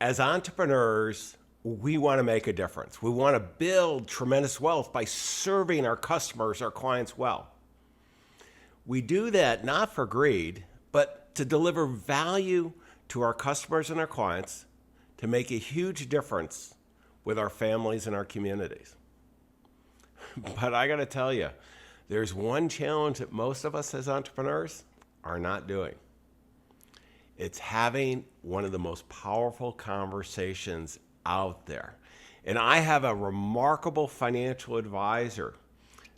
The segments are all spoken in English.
As entrepreneurs, we want to make a difference. We want to build tremendous wealth by serving our customers, our clients well. We do that not for greed, but to deliver value to our customers and our clients to make a huge difference with our families and our communities. But I got to tell you, there's one challenge that most of us as entrepreneurs are not doing. It's having one of the most powerful conversations out there. And I have a remarkable financial advisor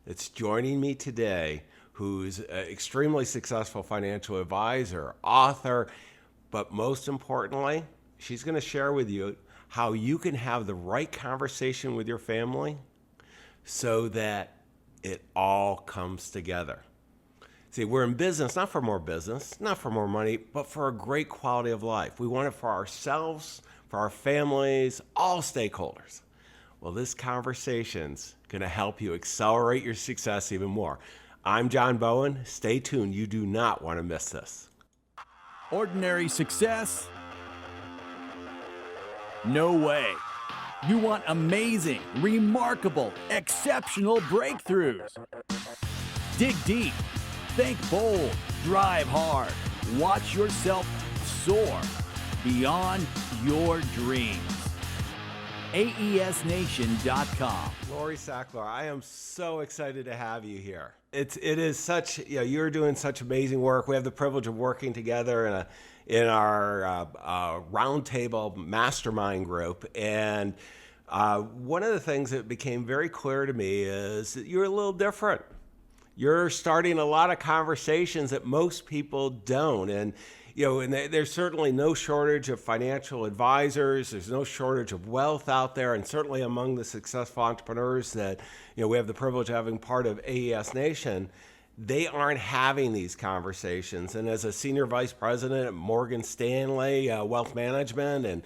that's joining me today who's an extremely successful financial advisor, author, but most importantly, she's going to share with you how you can have the right conversation with your family so that it all comes together. See, we're in business, not for more business, not for more money, but for a great quality of life. We want it for ourselves, for our families, all stakeholders. Well, this conversation's going to help you accelerate your success even more. I'm John Bowen. Stay tuned. You do not want to miss this. Ordinary success? No way. You want amazing, remarkable, exceptional breakthroughs. Dig deep, think bold, drive hard, watch yourself soar beyond your dreams. AESNation.com. Lori Sackler, I am so excited to have you here. It is such, you're doing such amazing work. We have the privilege of working together in our roundtable mastermind group. And one of the things that became very clear to me is that you're a little different. You're starting a lot of conversations that most people don't. And there's certainly no shortage of financial advisors. There's no shortage of wealth out there. And certainly among the successful entrepreneurs that we have the privilege of having part of AES Nation, they aren't having these conversations. And as a senior vice president at Morgan Stanley Wealth Management and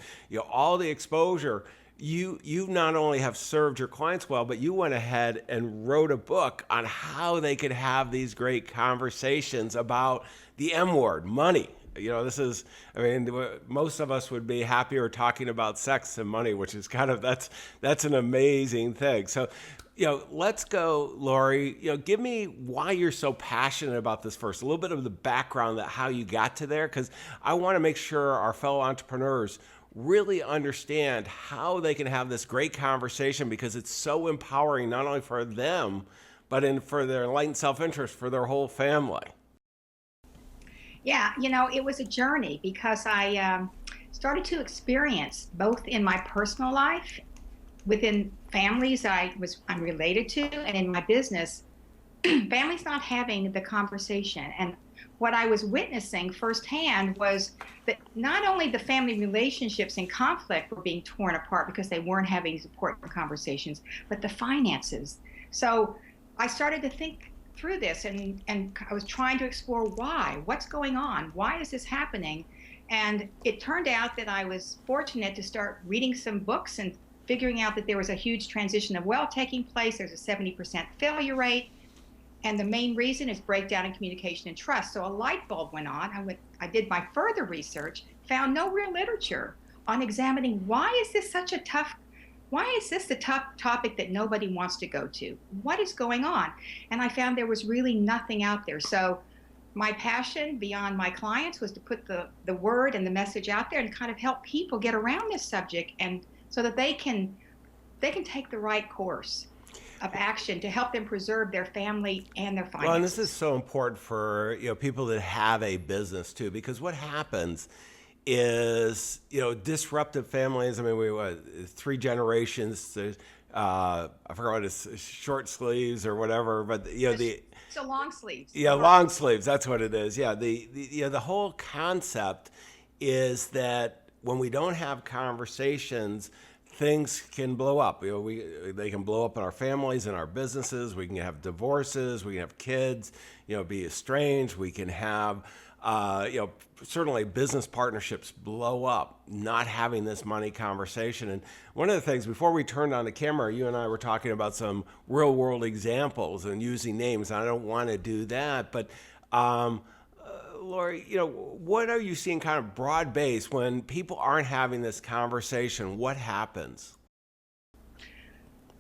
all the exposure, you not only have served your clients well, but you went ahead and wrote a book on how they could have these great conversations about the M word, money. Most of us would be happier talking about sex than money, which is that's an amazing thing. So, let's go, Lori. Give me why you're so passionate about this first, a little bit of the background that how you got to there, because I want to make sure our fellow entrepreneurs really understand how they can have this great conversation, because it's so empowering, not only for them, but for their enlightened self-interest for their whole family. Yeah, it was a journey because I started to experience both in my personal life, within families I'm related to, and in my business, families not having the conversation. And what I was witnessing firsthand was that not only the family relationships in conflict were being torn apart because they weren't having these important conversations, but the finances. So I started to think through this, and I was trying to explore what's going on, why is this happening? And it turned out that I was fortunate to start reading some books and figuring out that there was a huge transition of wealth taking place. There's a 70% failure rate, and the main reason is breakdown in communication and trust. So a light bulb went on. I did my further research, found no real literature on examining why is this the tough topic that nobody wants to go to? What is going on? And I found there was really nothing out there. So my passion beyond my clients was to put the word and the message out there and kind of help people get around this subject, and so that they can take the right course of action to help them preserve their family and their finances. Well, and this is so important for people that have a business too, because what happens is disruptive families. I mean, we 3 generations. I forgot what it's, short sleeves or whatever, but so long sleeves. Yeah, long sleeves. That's what it is. Yeah, the whole concept is that when we don't have conversations, things can blow up. They can blow up in our families, in our businesses. We can have divorces. We can have kids, be estranged. We can have, certainly business partnerships blow up, not having this money conversation. And one of the things, before we turned on the camera, you and I were talking about some real world examples and using names. I don't want to do that, but Lori, what are you seeing kind of broad base when people aren't having this conversation? What happens?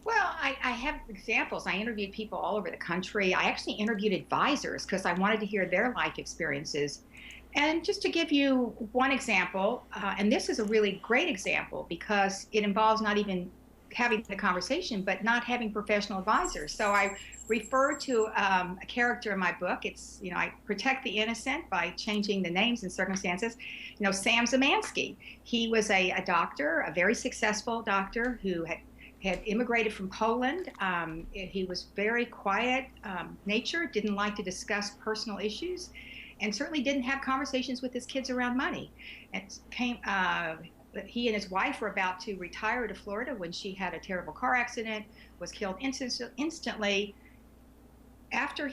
Well, I have examples. I interviewed people all over the country. I actually interviewed advisors because I wanted to hear their life experiences. And just to give you one example, and this is a really great example because it involves not even having the conversation, but not having professional advisors. So I refer to a character in my book. It's, I protect the innocent by changing the names and circumstances. Sam Zemansky, he was a doctor, a very successful doctor who had immigrated from Poland. He was very quiet nature, didn't like to discuss personal issues, and certainly didn't have conversations with his kids around money. He and his wife were about to retire to Florida when she had a terrible car accident, was killed instantly. After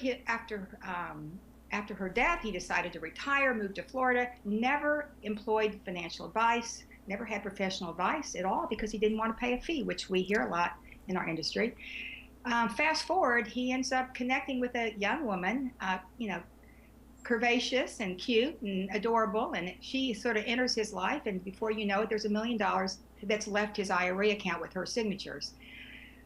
her death, he decided to retire, moved to Florida, never employed financial advice, never had professional advice at all because he didn't want to pay a fee, which we hear a lot in our industry. Fast forward, he ends up connecting with a young woman, curvaceous and cute and adorable, and she sort of enters his life, and before you know it, there's $1 million that's left his IRA account with her signatures.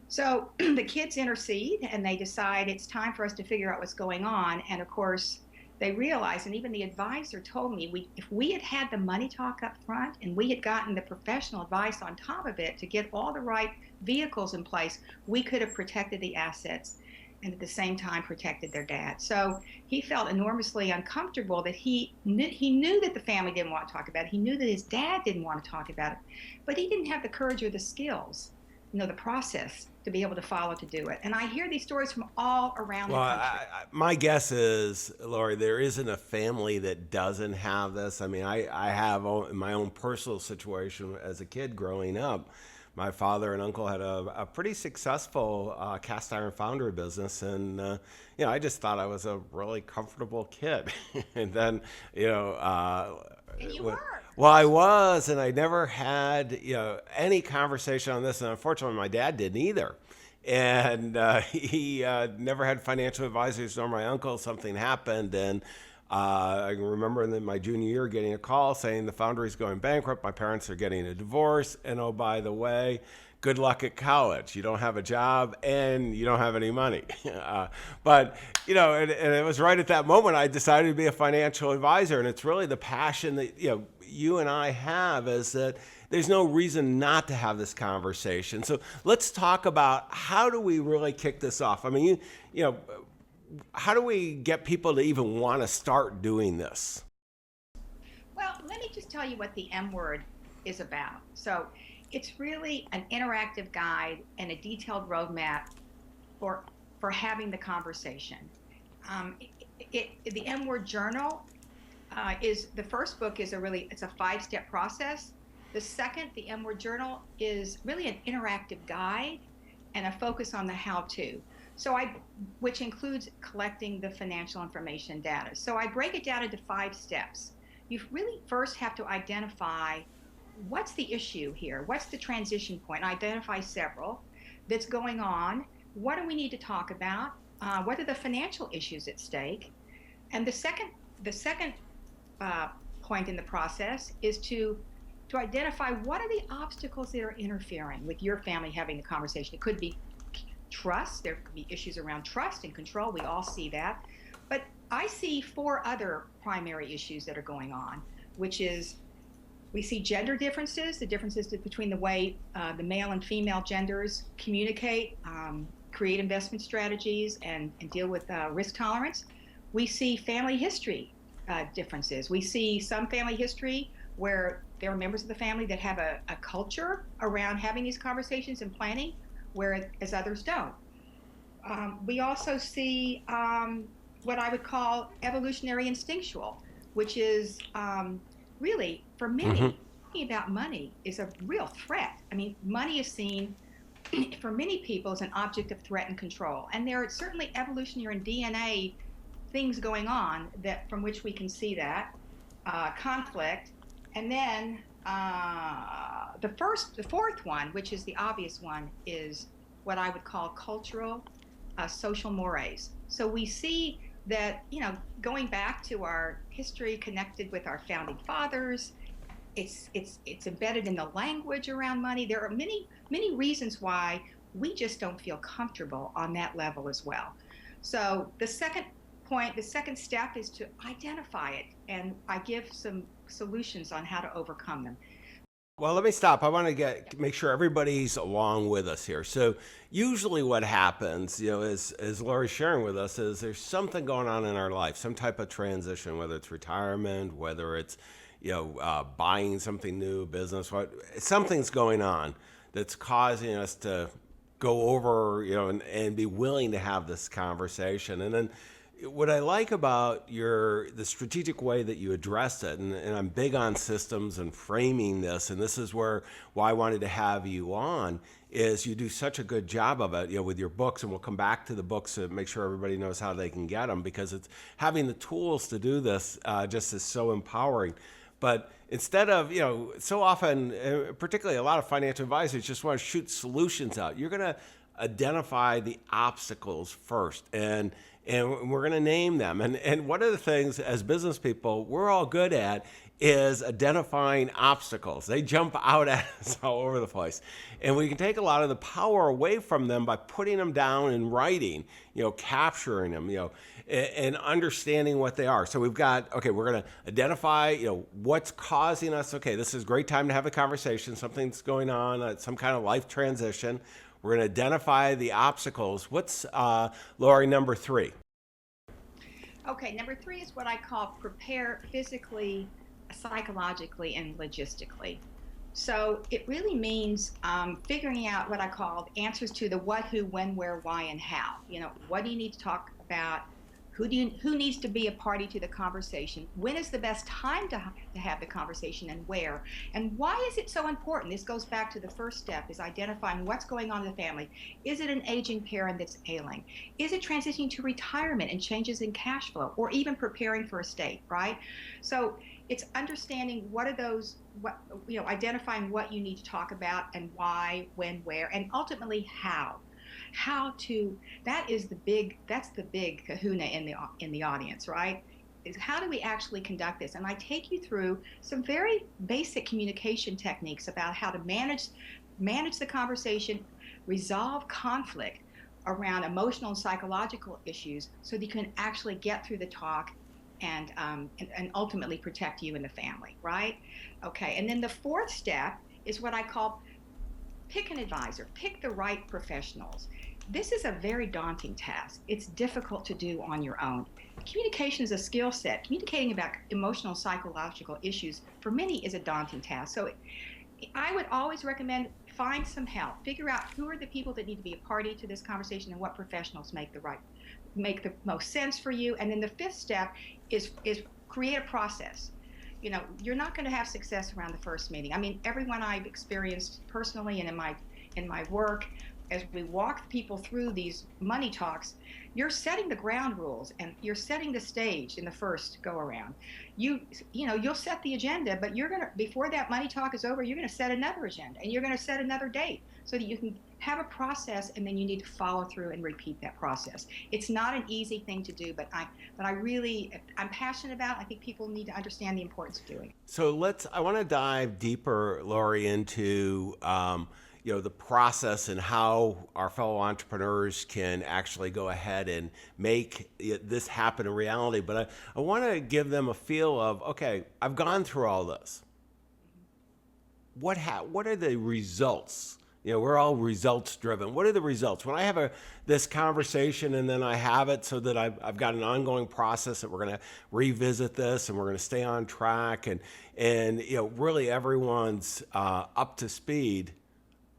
So the kids intercede, and they decide it's time for us to figure out what's going on, and of course, they realize, and even the advisor told me, if we had had the money talk up front and we had gotten the professional advice on top of it to get all the right vehicles in place, we could have protected the assets and at the same time protected their dad. So he felt enormously uncomfortable that he knew that the family didn't want to talk about it. He knew that his dad didn't want to talk about it, but he didn't have the courage or the skills, the process to be able to follow to do it. And I hear these stories from all around the country. My guess is, Lori, there isn't a family that doesn't have this. I mean, I have my own personal situation as a kid growing up. My father and uncle had a pretty successful cast iron foundry business, and I just thought I was a really comfortable kid. And then, And you were. Well, I was, and I never had any conversation on this, and unfortunately, my dad didn't either. And he never had financial advisors nor my uncle. Something happened, and I remember in my junior year getting a call saying the foundry's going bankrupt, my parents are getting a divorce, and oh, by the way, good luck at college. You don't have a job, and you don't have any money. But and it was right at that moment I decided to be a financial advisor, and it's really the passion that you and I have, is that there's no reason not to have this conversation. So let's talk about how do we really kick this off. I mean, how do we get people to even want to start doing this? Well, let me just tell you what the M word is about. So it's really an interactive guide and a detailed roadmap for having the conversation. The M word journal is the first book is it's a 5-step process. The second, the M word journal, is really an interactive guide and a focus on the how-to. Which includes collecting the financial information data. So I break it down into 5 steps. You really first have to identify what's the issue here, what's the transition point. Identify several that's going on. What do we need to talk about? What are the financial issues at stake? And the second point in the process is to identify what are the obstacles that are interfering with your family having the conversation. It could be trust. There could be issues around trust and control. We all see that. But I see 4 other primary issues that are going on, which is we see gender differences, the differences between the way the male and female genders communicate, create investment strategies, and deal with risk tolerance. We see family history differences. We see some family history where there are members of the family that have a culture around having these conversations and planning, whereas others don't. We also see what I would call evolutionary instinctual, which is really, for many, thinking about money is a real threat. I mean, money is seen for many people as an object of threat and control. And there are certainly evolutionary and DNA things going on from which we can see that conflict. And then the fourth one, which is the obvious one, is what I would call cultural, social mores. So we see that, going back to our history connected with our founding fathers, it's embedded in the language around money. There are many reasons why we just don't feel comfortable on that level as well. So the second step is to identify it, and I give some solutions on how to overcome them. Well, let me stop. I want to make sure everybody's along with us here. So, usually, what happens, as Lori's sharing with us, is there's something going on in our life, some type of transition, whether it's retirement, whether it's, buying something new, business, something's going on that's causing us to go over, and be willing to have this conversation. And then what I like about the strategic way that you address it, and I'm big on systems and framing this, and this is why I wanted to have you on, is you do such a good job of it, with your books, and we'll come back to the books to make sure everybody knows how they can get them, because it's having the tools to do this just is so empowering. But instead of, so often, particularly a lot of financial advisors just want to shoot solutions out. You're going to identify the obstacles first, and we're going to name them. And one of the things as business people we're all good at is identifying obstacles. They jump out at us all over the place. And we can take a lot of the power away from them by putting them down in writing, capturing them, and understanding what they are. So we're going to identify, what's causing us. Okay, this is a great time to have a conversation. Something's going on, some kind of life transition. We're going to identify the obstacles. What's, Lori, number 3? Okay, number 3 is what I call prepare physically, psychologically, and logistically. So it really means figuring out what I call answers to the what, who, when, where, why, and how. What do you need to talk about? Who needs to be a party to the conversation? When is the best time to have the conversation, and where? And why is it so important? This goes back to the first step, is identifying what's going on in the family. Is it an aging parent that's ailing? Is it transitioning to retirement and changes in cash flow, or even preparing for estate, right? So it's understanding identifying what you need to talk about, and why, when, where, and ultimately how. That's the big kahuna in the audience, right? Is how do we actually conduct this? And I take you through some very basic communication techniques about how to manage the conversation, resolve conflict around emotional and psychological issues, so that you can actually get through the talk and ultimately protect you and the family, right? Okay, and then the 4th step is what I call pick an advisor, pick the right professionals. This is a very daunting task. It's difficult to do on your own. Communication is a skill set. Communicating about emotional, psychological issues for many is a daunting task. So I would always recommend find some help. Figure out who are the people that need to be a party to this conversation, and what professionals make the most sense for you. And then the 5th step is create a process. You're not going to have success around the first meeting. I mean, everyone I've experienced personally and in my work, as we walk people through these money talks, you're setting the ground rules and you're setting the stage in the first go around. You'll set the agenda, but before that money talk is over, you're going to set another agenda, and you're going to set another date, so that you can have a process, and then you need to follow through and repeat that process. It's not an easy thing to do, but I'm passionate about it. I think people need to understand the importance of doing it. So I want to dive deeper, Lori, into the process and how our fellow entrepreneurs can actually go ahead and make this happen in reality. But I want to give them a feel of, okay, I've gone through all this. What are the results? We're all results driven. What are the results? When I have this conversation, and then I have it so that I've got an ongoing process that we're going to revisit this, and we're going to stay on track, and really everyone's up to speed.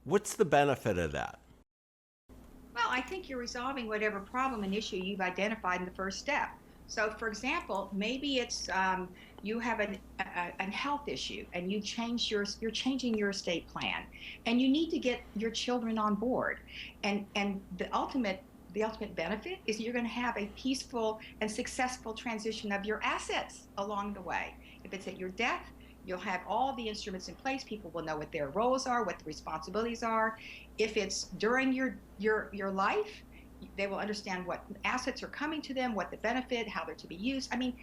What's the benefit of that? Well, I think you're resolving whatever problem and issue you've identified in the first step. So, for example, maybe it's you have a health issue, and you're changing your estate plan, and you need to get your children on board, and the ultimate benefit is you're going to have a peaceful and successful transition of your assets along the way. If it's at your death, you'll have all the instruments in place. People will know what their roles are, what the responsibilities are. If it's during your life, They will understand what assets are coming to them, what the benefit, how they're to be used. I mean,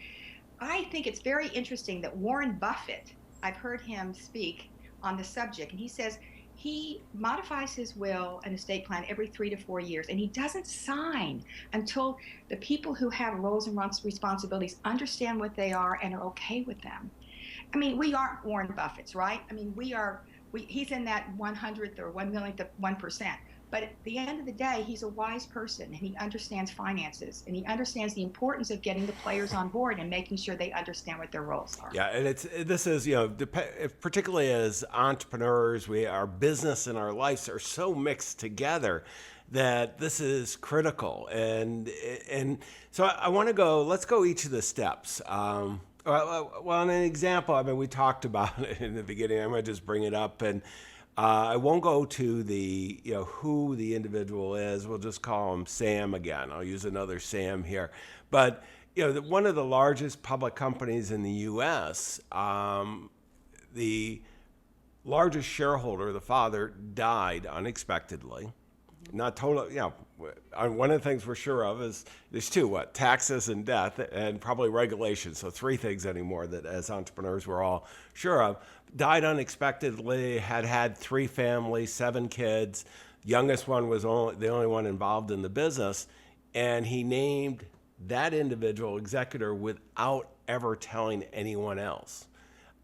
I think it's very interesting that Warren Buffett, I've heard him speak on the subject, and he says he modifies his will and estate plan every 3 to 4 years, and he doesn't sign until the people who have roles and responsibilities understand what they are and are okay with them. I mean, we aren't Warren Buffett's, right? I mean, he's in that 100th or 1 millionth of 1%. But at the end of the day, he's a wise person, and he understands finances, and he understands the importance of getting the players on board and making sure they understand what their roles are. Yeah, and this is, particularly as entrepreneurs, our business and our lives are so mixed together that this is critical. And so I want to let's go each of the steps. Well, an example, I mean, we talked about it in the beginning. I'm going to just bring it up, and I won't go to the, who the individual is. We'll just call him Sam again. I'll use another Sam here. But, one of the largest public companies in the U.S., the largest shareholder, the father, died unexpectedly. Not total, one of the things we're sure of is there's two, taxes and death and probably regulation. So three things anymore that as entrepreneurs we're all sure of. Died unexpectedly, had three families, 7 kids. Youngest one was the only one involved in the business. And he named that individual executor without ever telling anyone else.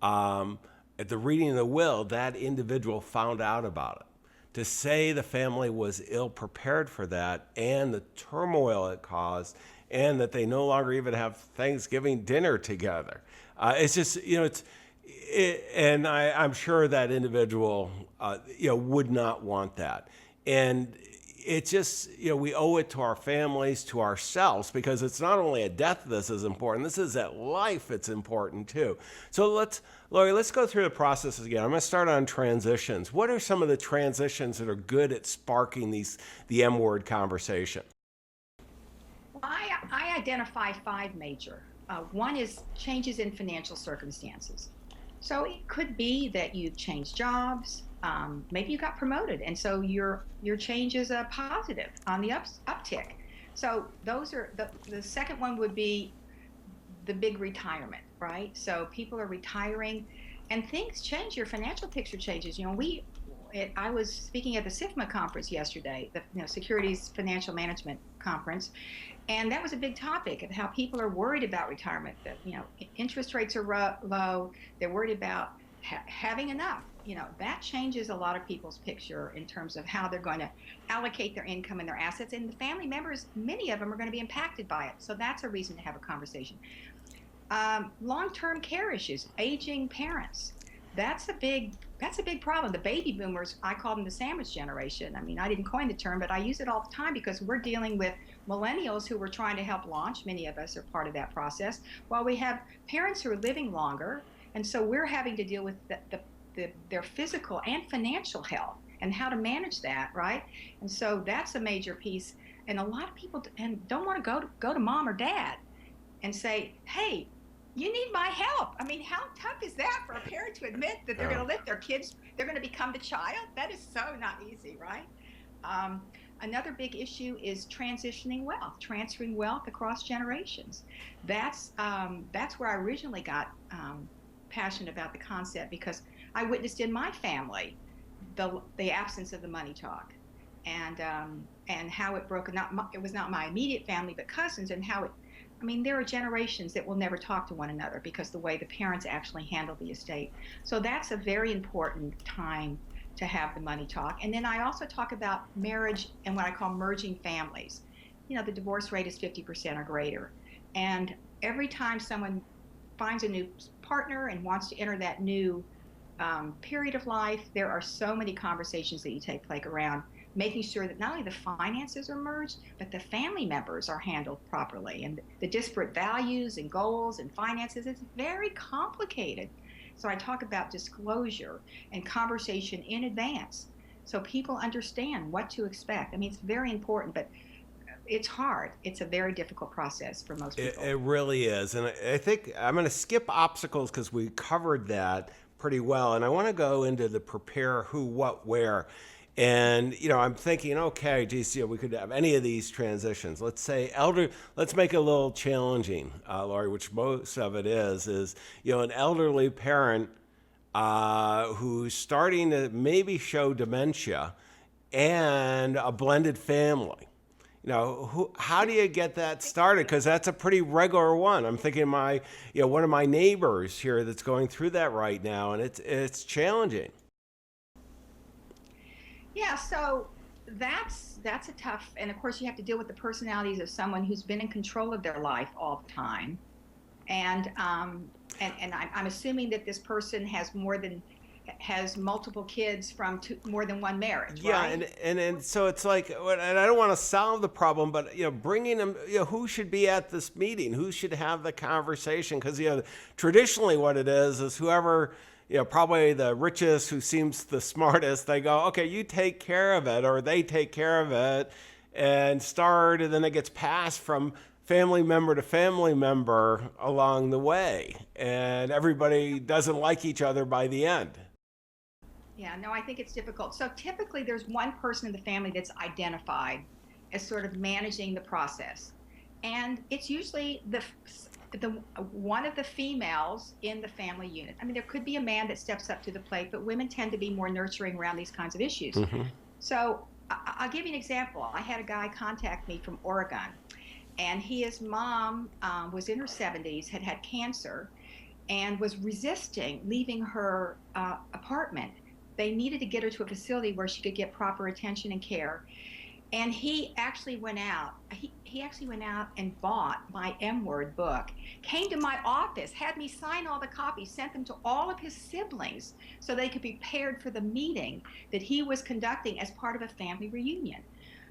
At the reading of the will, that individual found out about it. To say the family was ill prepared for that and the turmoil it caused, and that they no longer even have Thanksgiving dinner together. It's just, and I'm sure that individual, would not want that. And it's just, we owe it to our families, to ourselves, because it's not only a death this is important, this is at life it's important too. So Lori, let's go through the process again. I'm going to start on transitions. What are some of the transitions that are good at sparking the M-word conversation? Well, I identify 5 major. One is changes in financial circumstances. So it could be that you've changed jobs, maybe you got promoted, and so your change is a positive on the uptick. So those are the second one would be the big retirement, right? So people are retiring, and things change. Your financial picture changes. I was speaking at the SIFMA conference yesterday, the Securities Financial Management Conference, and that was a big topic of how people are worried about retirement. That interest rates are low. They're worried about having enough. That changes a lot of people's picture in terms of how they're going to allocate their income and their assets. And the family members, many of them are going to be impacted by it. So that's a reason to have a conversation. Long-term care issues, aging parents. That's a big problem. The baby boomers, I call them the sandwich generation. I mean, I didn't coin the term, but I use it all the time because we're dealing with millennials who we're trying to help launch. Many of us are part of that process. While we have parents who are living longer, and so we're having to deal with their physical and financial health and how to manage that, right? And so that's a major piece. And a lot of people don't want to go to mom or dad and say, hey, you need my help. I mean, how tough is that for a parent to admit that they're going to let their kids, they're going to become the child? That is so not easy, right? Another big issue is transitioning wealth, transferring wealth across generations. That's where I originally got passionate about the concept, because I witnessed in my family the absence of the money talk, and how it broke. It was not my immediate family, but cousins, and how it. I mean, there are generations that will never talk to one another because the way the parents actually handle the estate. So that's a very important time to have the money talk. And then I also talk about marriage and what I call merging families. The divorce rate is 50% or greater. And every time someone finds a new partner and wants to enter that new period of life, there are so many conversations that you take place around making sure that not only the finances are merged, but the family members are handled properly. And the disparate values and goals and finances, it's very complicated. So I talk about disclosure and conversation in advance so people understand what to expect. I mean, it's very important, but it's hard. It's a very difficult process for most people. It really is. And I think I'm going to skip obstacles because we covered that pretty well. And I want to go into the prepare, who, what, where. And, I'm thinking, okay, geez, we could have any of these transitions. Let's say let's make it a little challenging, Laurie, which most of it is, an elderly parent who's starting to maybe show dementia and a blended family. How do you get that started? Because that's a pretty regular one. I'm thinking one of my neighbors here that's going through that right now, and it's challenging. Yeah, so that's a tough, and of course you have to deal with the personalities of someone who's been in control of their life all the time, and I'm assuming that this person has multiple kids from more than one marriage, Yeah, right? and so it's like, and I don't want to solve the problem, but bringing them, who should be at this meeting, who should have the conversation, because traditionally what it is whoever, probably the richest, who seems the smartest, they go, okay, you take care of it, or they take care of it, and then it gets passed from family member to family member along the way, and everybody doesn't like each other by the end. Yeah, no, I think it's difficult. So typically there's one person in the family that's identified as sort of managing the process. And it's usually the one of the females in the family unit. I mean, there could be a man that steps up to the plate, but women tend to be more nurturing around these kinds of issues. Mm-hmm. So I'll give you an example. I had a guy contact me from Oregon, and his mom was in her 70s, had cancer, and was resisting leaving her apartment. They needed to get her to a facility where she could get proper attention and care. And he actually went out. He actually went out and bought my M Word book, came to my office, had me sign all the copies, sent them to all of his siblings so they could be prepared for the meeting that he was conducting as part of a family reunion.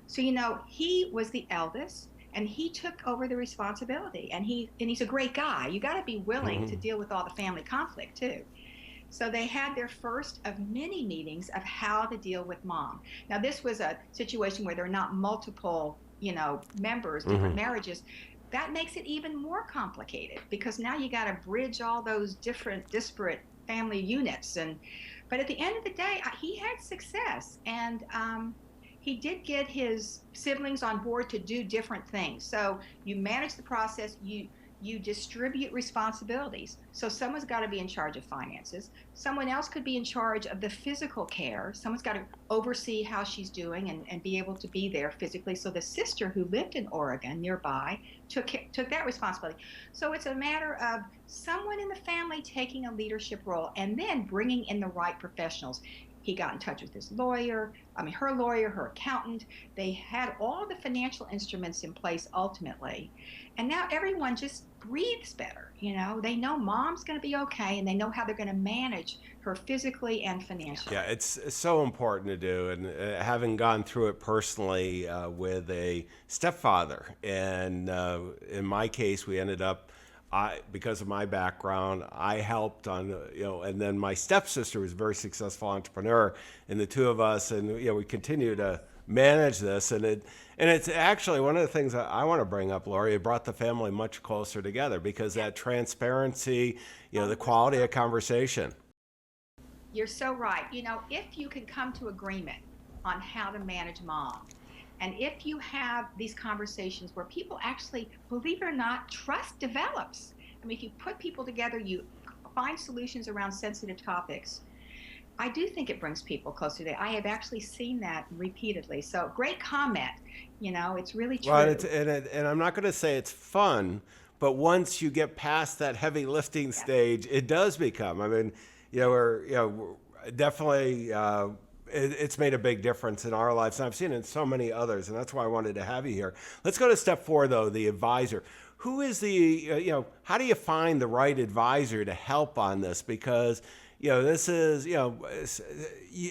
So, he was the eldest, and he took over the responsibility. And he's a great guy. You got to be willing to deal with all the family conflict too. So they had their first of many meetings of how to deal with mom. Now, this was a situation where there are not multiple, members, different marriages. That makes it even more complicated, because now you got to bridge all those different disparate family units. But at the end of the day, he had success, and he did get his siblings on board to do different things. So you manage the process, you distribute responsibilities. So someone's got to be in charge of finances. Someone else could be in charge of the physical care. Someone's got to oversee how she's doing and be able to be there physically. So the sister who lived in Oregon nearby took that responsibility. So it's a matter of someone in the family taking a leadership role and then bringing in the right professionals. He got in touch with her lawyer, her accountant. They had all the financial instruments in place ultimately. And now everyone just breathes better. They know mom's going to be okay, and they know how they're going to manage her physically and financially. Yeah, it's so important to do. And having gone through it personally with a stepfather, and in my case, we ended up, because of my background, I helped on, and then my stepsister was a very successful entrepreneur, and the two of us, and we continue to manage this, and it's actually one of the things that I want to bring up, Lori. It brought the family much closer together, because that transparency, the quality of conversation. You're so right. If you can come to agreement on how to manage mom, and if you have these conversations where people actually, believe it or not, trust develops. If you put people together, you find solutions around sensitive topics. I do think it brings people closer together. I have actually seen that repeatedly. So great comment. It's really true. Well, and I'm not going to say it's fun, but once you get past that heavy lifting stage, it does become. We're definitely. It's made a big difference in our lives, and I've seen it in so many others, and that's why I wanted to have you here. Let's go to step 4, though, the advisor. Who is how do you find the right advisor to help on this? Because, this is,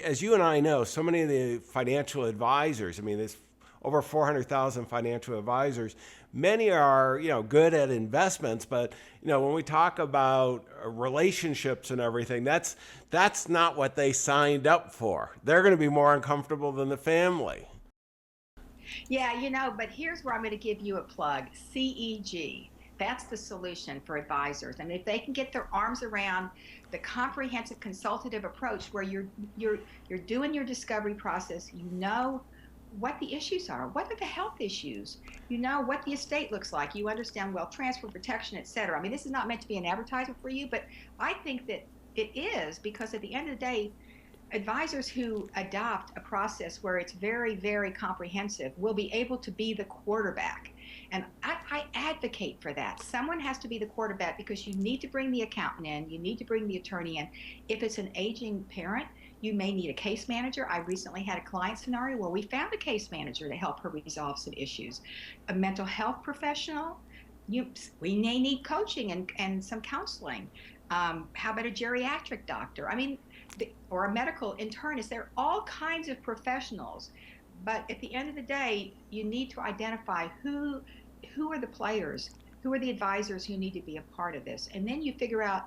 as you and I know, so many of the financial advisors, there's over 400,000 financial advisors. Many are, good at investments, but, when we talk about relationships and everything, that's not what they signed up for. They're going to be more uncomfortable than the family. Yeah, but here's where I'm going to give you a plug. CEG. That's the solution for advisors. I mean, if they can get their arms around the comprehensive consultative approach where you're doing your discovery process, you know what the issues are, what are the health issues, you know what the estate looks like, you understand wealth transfer, protection, etc. I mean, this is not meant to be an advertisement for you, but I think that it is, because at the end of the day, advisors who adopt a process where it's very, very comprehensive will be able to be the quarterback. And I advocate for that. Someone has to be the quarterback, because you need to bring the accountant in, you need to bring the attorney in. If it's an aging parent, you may need a case manager. I recently had a client scenario where we found a case manager to help her resolve some issues. A mental health professional, we may need coaching and some counseling. How about a geriatric doctor? I mean, or a medical internist. There are all kinds of professionals. But at the end of the day, you need to identify who are the players, who are the advisors who need to be a part of this. And then you figure out,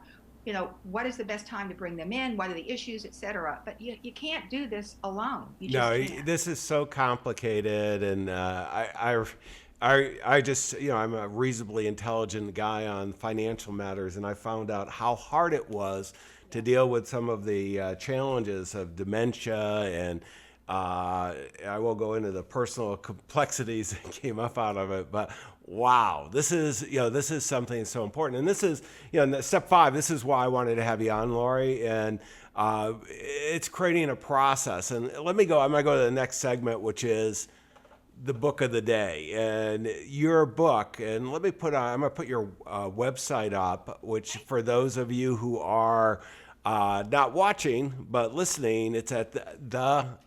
what is the best time to bring them in, what are the issues, et cetera. But you can't do this alone. You just can't. This is so complicated, and I just, I'm a reasonably intelligent guy on financial matters, and I found out how hard it was to deal with some of the challenges of dementia, and I won't go into the personal complexities that came up out of it, but wow, this is something so important. And this is, step 5, this is why I wanted to have you on, Lori, and it's creating a process. And I'm going to go to the next segment, which is the book of the day, and your book. And I'm going to put your website up, which for those of you who are not watching but listening, it's at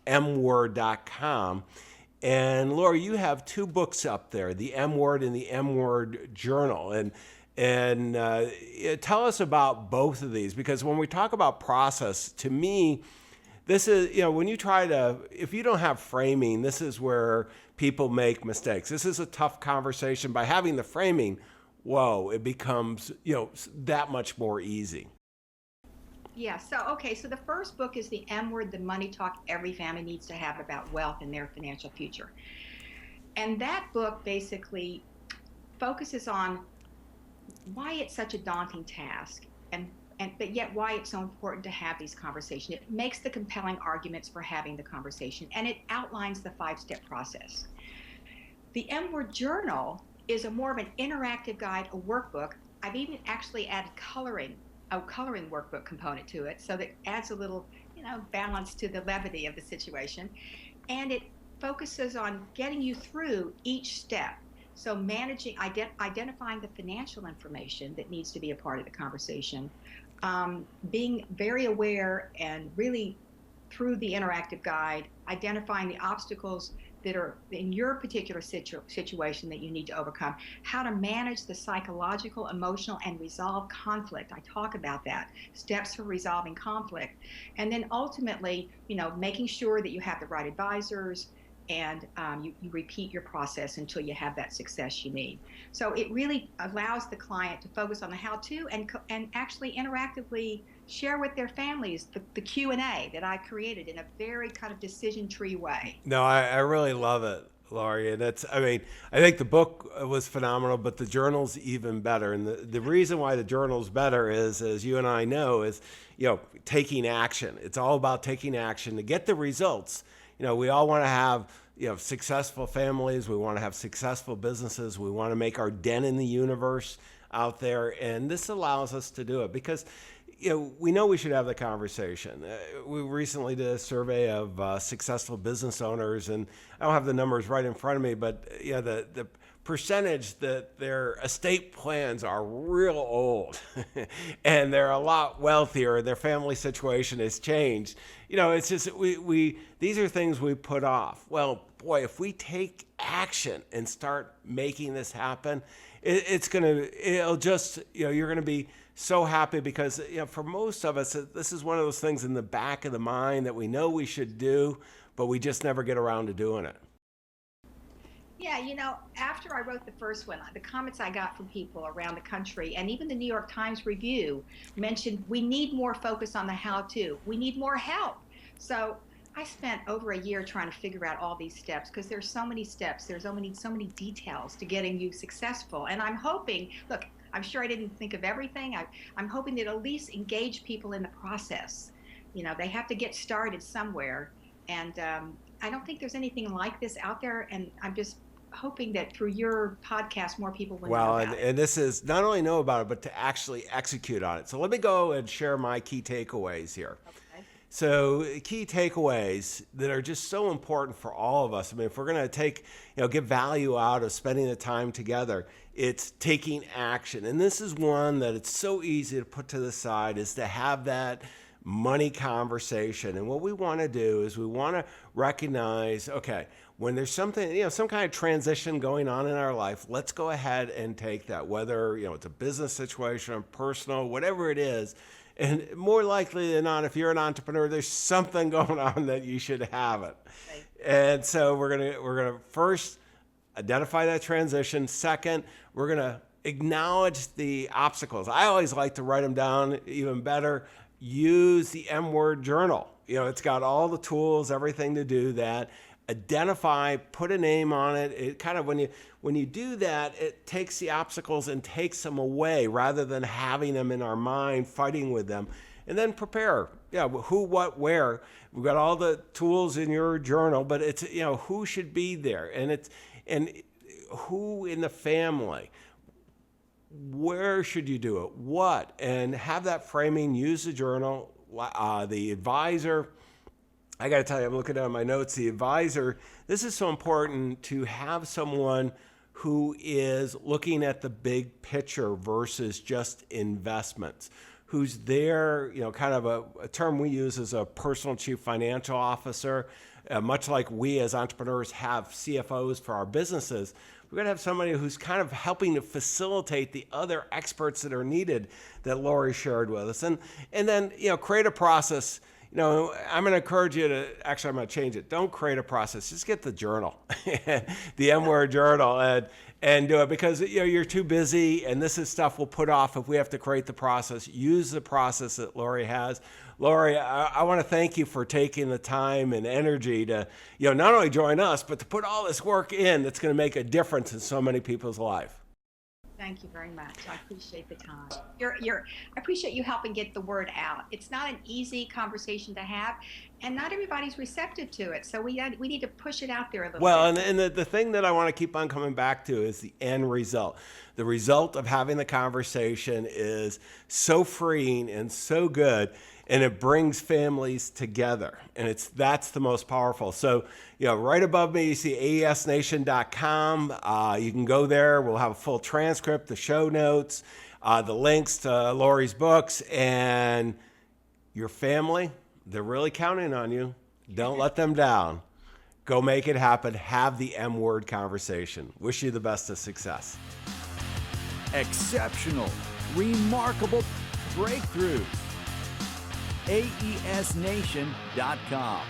themword.com. And Laura, you have 2 books up there, the M Word and the M Word Journal, and tell us about both of these, because when we talk about process, to me, this is, when you if you don't have framing, this is where people make mistakes. This is a tough conversation. By having the framing, it becomes, that much more easy. Yeah, so the first book is the M Word, the money talk every family needs to have about wealth and their financial future. And that book basically focuses on why it's such a daunting task, but yet why it's so important to have these conversations. It makes the compelling arguments for having the conversation, and it outlines the 5-step process. The M Word Journal is more of an interactive guide, a workbook. I've even actually added a coloring workbook component to it, so that adds a little, balance to the levity of the situation. And it focuses on getting you through each step. So identifying the financial information that needs to be a part of the conversation, being very aware and really through the interactive guide, identifying the obstacles that are in your particular situation that you need to overcome, how to manage the psychological, emotional, and resolve conflict. I talk about that, steps for resolving conflict. And then ultimately, making sure that you have the right advisors, and you repeat your process until you have that success you need. So it really allows the client to focus on the how-to and actually interactively share with their families the Q&A that I created in a very kind of decision tree way. No, I really love it, Laurie. And I think the book was phenomenal, but the journal's even better. And the reason why the journal's better is, as you and I know, is, taking action. It's all about taking action to get the results. We all want to have, successful families. We want to have successful businesses. We want to make our dent in the universe out there. And this allows us to do it because, we know we should have the conversation. We recently did a survey of successful business owners, and I don't have the numbers right in front of me, but the percentage that their estate plans are real old and they're a lot wealthier, their family situation has changed. It's just these are things we put off. Well, boy, if we take action and start making this happen, you're gonna be so happy because for most of us, this is one of those things in the back of the mind that we know we should do, but we just never get around to doing it. Yeah, after I wrote the first one, the comments I got from people around the country, and even the New York Times Review mentioned we need more focus on the how-to. We need more help. So I spent over a year trying to figure out all these steps because there's so many steps. There's so many details to getting you successful. And I'm hoping, look, I'm sure I didn't think of everything. I'm hoping that at least engage people in the process. You know, they have to get started somewhere. And I don't think there's anything like this out there. And I'm just hoping that through your podcast, more people will know about it. And this is not only know about it, but to actually execute on it. So let me go and share my key takeaways here. Okay. So key takeaways that are just so important for all of us. I mean, if we're going to take, get value out of spending the time together, it's taking action. And this is one that it's so easy to put to the side, is to have that money conversation. And what we want to do is we want to recognize, okay, when there's something, some kind of transition going on in our life, let's go ahead and take that, whether, it's a business situation, personal, whatever it is. And more likely than not, if you're an entrepreneur, there's something going on that you should have it. Right. And so we're gonna first identify that transition. Second, we're gonna acknowledge the obstacles. I always like to write them down. Even better, use the M-word journal. It's got all the tools, everything to do that. Identify, put a name on it. It kind of, when you do that, it takes the obstacles and takes them away rather than having them in our mind, fighting with them. And then prepare. Who, what, where. We've got all the tools in your journal, but it's, who should be there, and who in the family. Where should you do it? What? And have that framing. Use the journal. The advisor. I got to tell you, I'm looking at my notes. The advisor, this is so important to have someone who is looking at the big picture versus just investments, who's there, kind of a term we use is a personal chief financial officer. Much like we as entrepreneurs have CFOs for our businesses, we're going to have somebody who's kind of helping to facilitate the other experts that are needed that Lori shared with us. And then, create a process. I'm going to encourage you to, actually, I'm going to change it. Don't create a process. Just get the journal, the M-word journal, and do it, because you're too busy, and this is stuff we'll put off if we have to create the process. Use the process that Lori has. Lori, I want to thank you for taking the time and energy to, not only join us, but to put all this work in that's going to make a difference in so many people's life. Thank you very much. I appreciate the time. I appreciate you helping get the word out. It's not an easy conversation to have, and not everybody's receptive to it. So we need to push it out there a little bit. And the thing that I want to keep on coming back to is the end result. The result of having the conversation is so freeing and so good, and it brings families together, and that's the most powerful. So, right above me, you see aesnation.com. You can go there. We'll have a full transcript, the show notes, the links to Lori's books, and your family, they're really counting on you. Don't let them down. Go make it happen. Have the M-word conversation. Wish you the best of success. Exceptional, remarkable breakthroughs. AESNation.com.